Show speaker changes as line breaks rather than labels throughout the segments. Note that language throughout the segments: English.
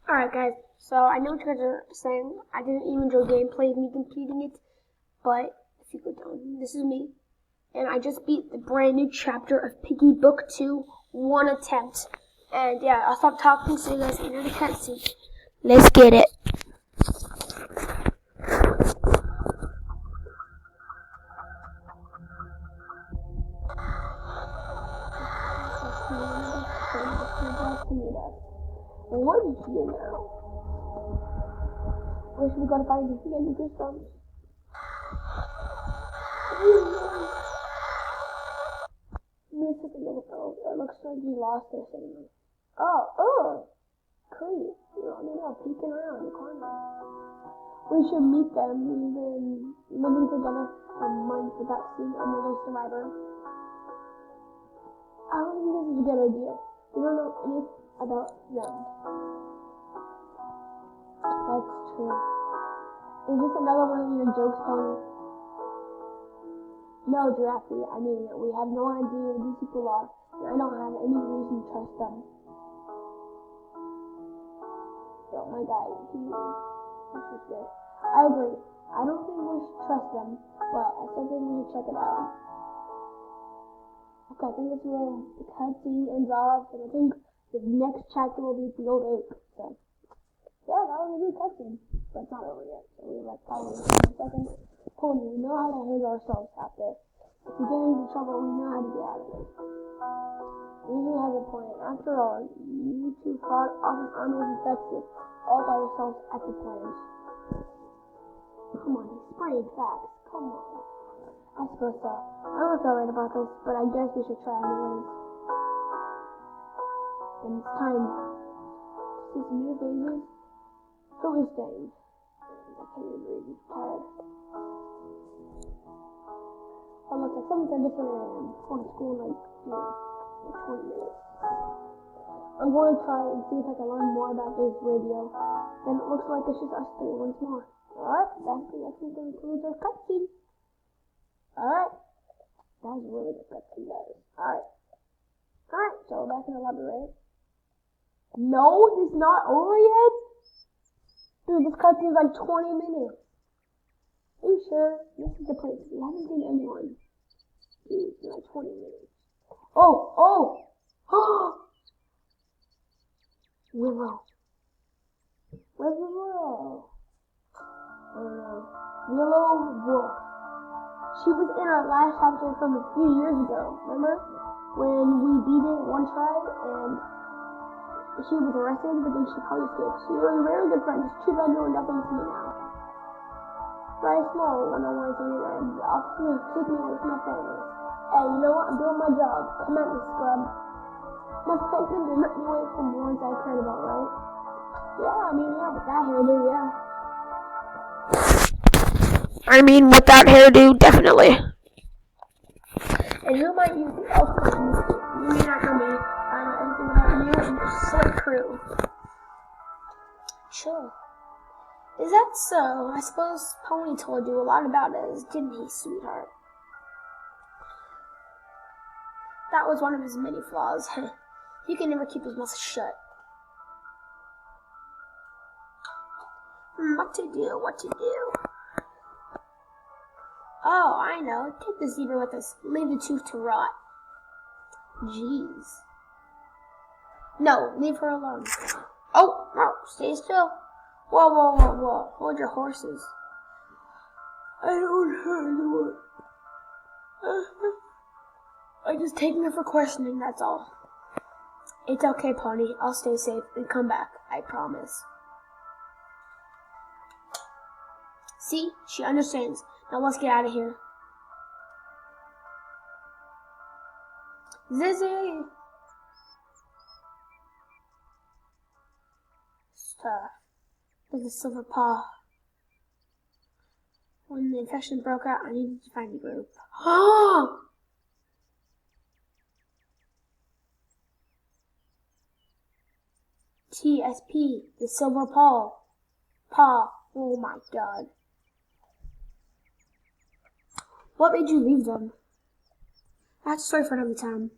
Alright guys, so I know what you guys are saying. I didn't even enjoy gameplay of me completing it, but if you go down, this is me. And I just beat the brand new chapter of Piggy Book 2, one attempt. And yeah, I'll stop talking so you guys can hear the cutscene. Let's get it. What did you do now? Where should we go to find you again? You just it looks like we lost this anyway. Oh, creep. Peeking around the corner. We should meet them. We've been living together for months without seeing another survivor. I don't think this is a good idea. We don't know anything about them. That's true. Is this another one of your jokes, Tony? No, Giraffe. I mean, we have no idea who these people are, and I don't have any reason to trust them. Yo, my guy, this is good. I agree. I don't think we should trust them, but I still think we should check it out. Okay, I think that's where the cutscene ends off, and I think the next chapter will be the old oak. So, yeah, that was a good cutscene, but it's not over yet. So we have probably 10 seconds. Pony, we know how to hurt ourselves out there. If we get into trouble, we know how to get out of it. Usually has a point. After all, you two fought off an army of infected, all by yourselves at the plans. Come on, he's spraying facts. Come on. I suppose so. I don't feel right about this, but I guess we should try anyways. And it's time to see some new faces. Who is staying? I can't even read. I'm tired. Oh, look, like something's different than I am. Going to school in 20 minutes. I'm going to try and see if I can learn more about this radio. Then it looks like it's just us three once more. Alright, that's going to conclude our cutscene. Alright. That was a really good cutscene, guys. Alright, so we're back in the library. No, it's not over yet? Dude, this cutscene's like 20 minutes. Are you sure? This is the place. We haven't seen anyone. Dude, it's like 20 minutes. Oh! Willow. Where's Willow? I don't know. Willow Wolf. She was in our last chapter from a few years ago, remember? When we beat it one try and she was arrested, but then she probably escaped. She was a very good friend. It's too bad doing nothing to me now. Very small when I wanted to read and the officer took me away from my family. Hey, you know what? I'm doing my job. Come at me, scrub. Must feel good to knock me away from the ones I cared about, right? With that hairdo, yeah. I mean, with that hairdo, definitely. And who might you be? You may not know me. I don't know anything about you and your slick crew. Sure. Is that so? I suppose Pony told you a lot about us, didn't he, sweetheart? That was one of his many flaws. He can never keep his mouth shut. What to do? Oh, I know. Take the zebra with us. Leave the tooth to rot. Jeez. No, leave her alone. Oh, no, stay still. Whoa. Hold your horses. I don't hurt anyone. I'm just taking her for questioning, that's all. It's okay, Pony. I'll stay safe and come back. I promise. See? She understands. Now let's get out of here. Zizzy! Stuff. There's a silver paw. When the infection broke out, I needed to find the group. Oh! TSP, the silver paw. Oh my god. What made you leave them? That's a story for another time.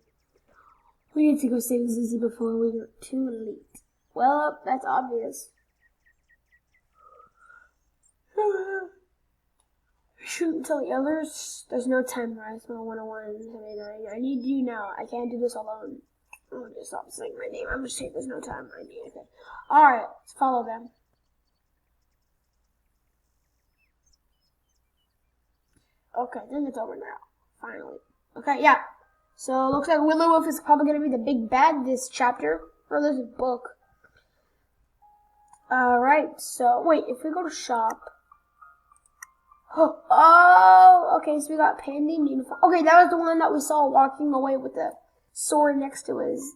We need to go save Zizzy before we get too late. Well, that's obvious. Shouldn't tell the others. There's no time to rise my 101. I need you now. I can't do this alone. I'm gonna just stop saying my name. I'm just saying there's no time. I need it. Alright, let's follow them. Okay, I think it's over now. Finally. Okay, yeah. So, it looks like Willow Wolf is probably going to be the big bad this chapter, or this book. Alright, so, wait, if we go to shop. Oh, okay, so we got Pandy and Uniform. Okay, that was the one that we saw walking away with the sword next to his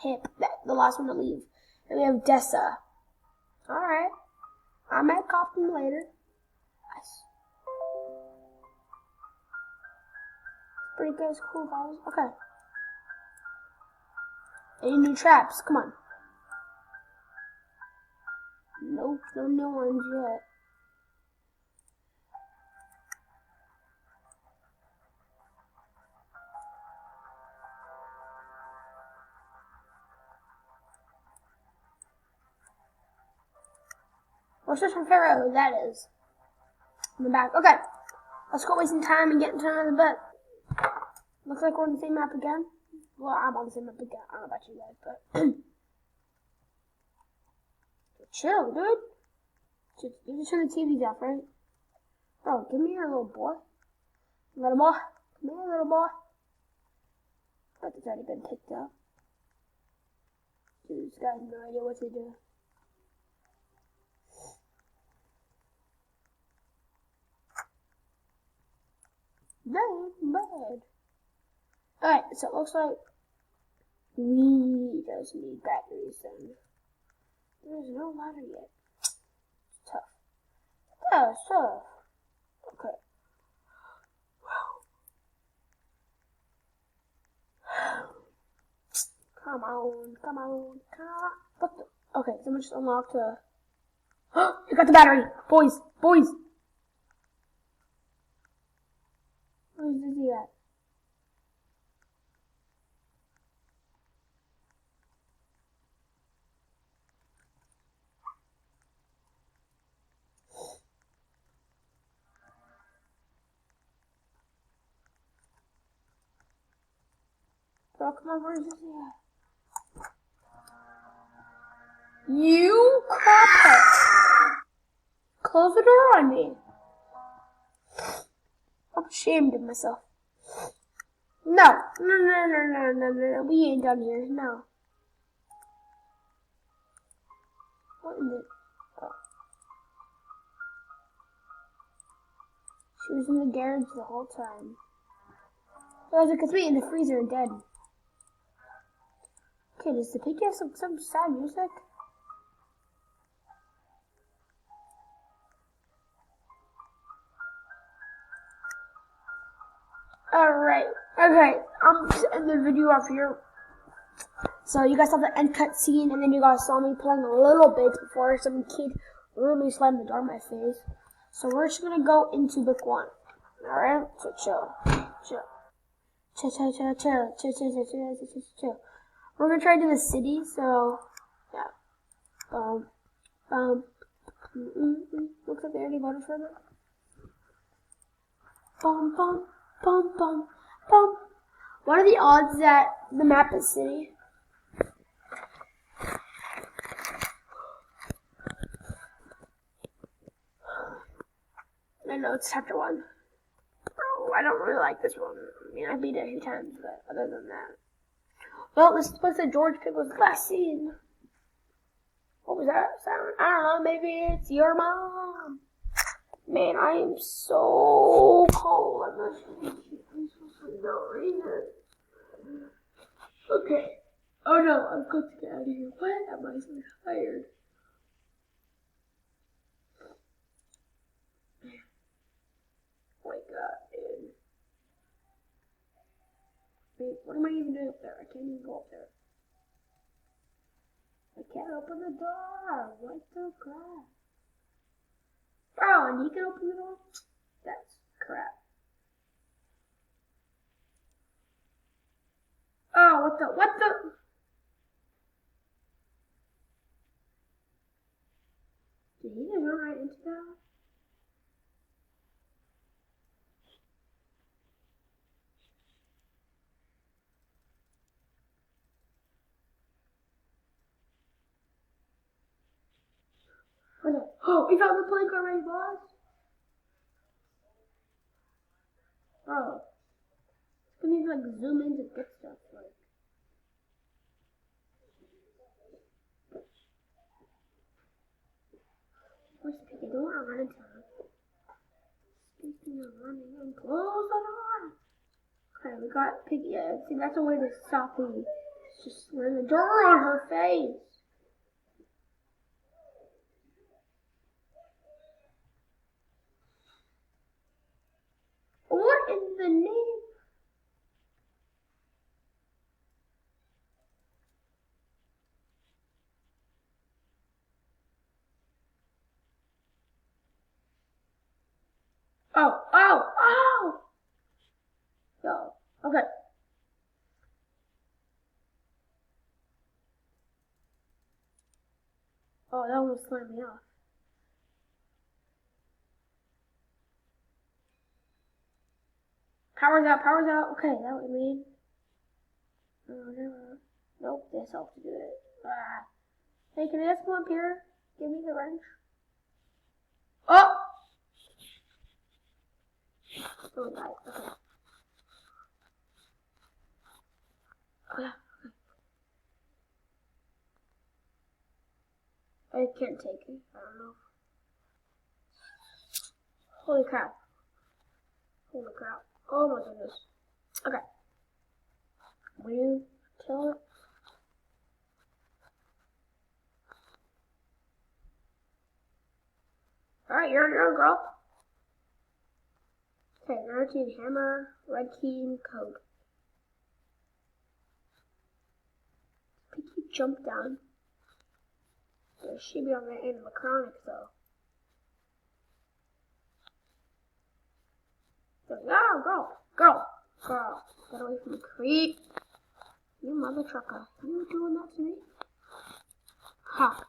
hip. The last one to leave. And we have Dessa. Alright. I might cop them later. Nice. Pretty good, it's cool, guys. Okay. Any new traps? Come on. Nope, no new ones yet. We're just trying to figure out who that is. In the back. Okay. Let's go waste some time and get into another bit. Looks like we're on the same map again. Well, I'm on the same map again. I don't know about you guys, but chill, dude. You just turn the TVs off, right? Bro, give me your little boy. Little boy. Come here, little boy. But it's already been picked up. Dude, this guy has no idea what to do. Bad. Alright, so it looks like we just need batteries then. There's no ladder yet. It's tough. Yeah, it's tough. Okay. Come on. What the? Okay, someone just unlocked a... You got the battery! Boys! Where's Dizzy at? Bro, come on, where's Dizzy at? You craphead! Close the door on me. I'm ashamed of myself. No. We ain't done here. No. What in the... Oh. She was in the garage the whole time. So it could be in the freezer and dead. Okay, does the piggy have some sad music? Alright, okay, I'm just ending the video off here. So you guys saw the end cut scene, and then you guys saw me playing a little bit before some kid really slammed the door in my face. So we're just gonna go into book 1. Alright, so chill. We're gonna try to do the city, so yeah. Looks like they already voted for them. What are the odds that the map is city? I know it's chapter 1. Oh, I don't really like this one. I mean, I beat it a few times, but other than that. Well, this is supposed to George Pickle's last scene. What was that sound? I don't know, maybe it's your mom. Man, I am so cold. I'm supposed to know either. Okay. Oh no, I've got to get out of here. What am I so tired? Oh my god, dude. Wait, what am I even doing up there? I can't even go up there. I can't open the door. What the crap? Bro, and you can open the door? That's crap. Oh, what the? Did he just run right into that? Okay. Oh, we found the plank already, boss. Oh. It's gonna need to like zoom in to get stuff like. Where's Piggy? Don't want to run into her. Speaking of running in, close the door. Okay, we got Piggy. See, that's a way to stop Piggy. Just slam the door on her face. What in the name? Oh! Yo, okay. Oh, that almost slammed me off. Power's out. Okay, that would mean. Nope, this helps to do it. Ah. Hey, can I just come up here? Give me the wrench. Oh! Oh, nice. Okay. Okay. I can't take it. I don't know. Holy crap. Oh my goodness. Okay. Will you tell it? Alright, you're a girl. Okay, 19 hammer, red key, and code. Piggy jump down. There should be on the animatronic though. No, girl. Get away from the creep. You mother trucker. You doing that to me? Ha.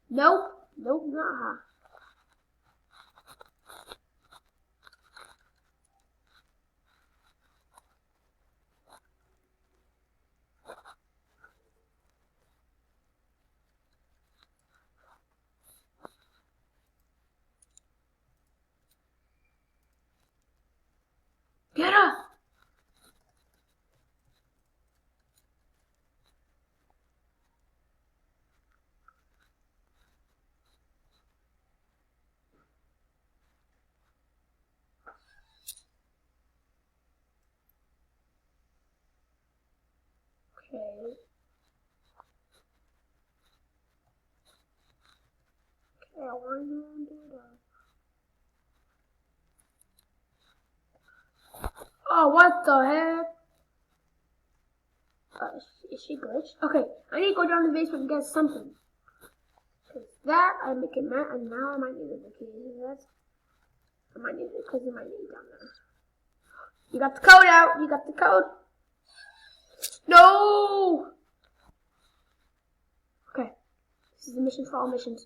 Nope, not ha. Get up! Okay. I want to do that. Oh, what the heck? Is she glitched? Okay, I need to go down to the basement and get something. Cause that I make it mad, and now I might need the keys. I might need it because it might need it down there. You got the code out. You got the code. No. Okay, this is the mission for all missions.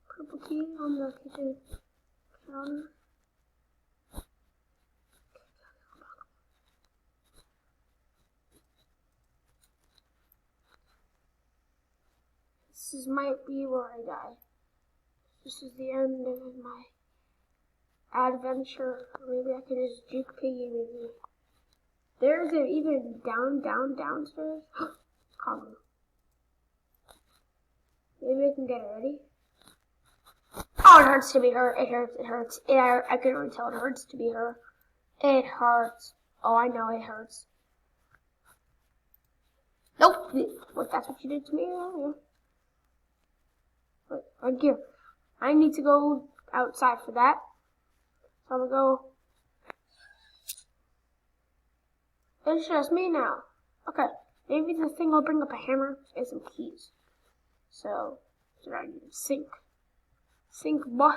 Purple key on the kitchen counter. This might be where I die. This is the end of my adventure. Maybe I can just juke Piggy maybe. There's an even downstairs. Combo. Maybe I can get it ready. Oh, it hurts to be her. It hurts. I can already tell it hurts to be her. It hurts. Oh, I know it hurts. Nope. What? That's what you did to me earlier. Wait, right here. I need to go outside for that. So I'm gonna go. It's just me now. Okay. Maybe the thing will bring up a hammer and some keys. So I need to sink. Sink, boy.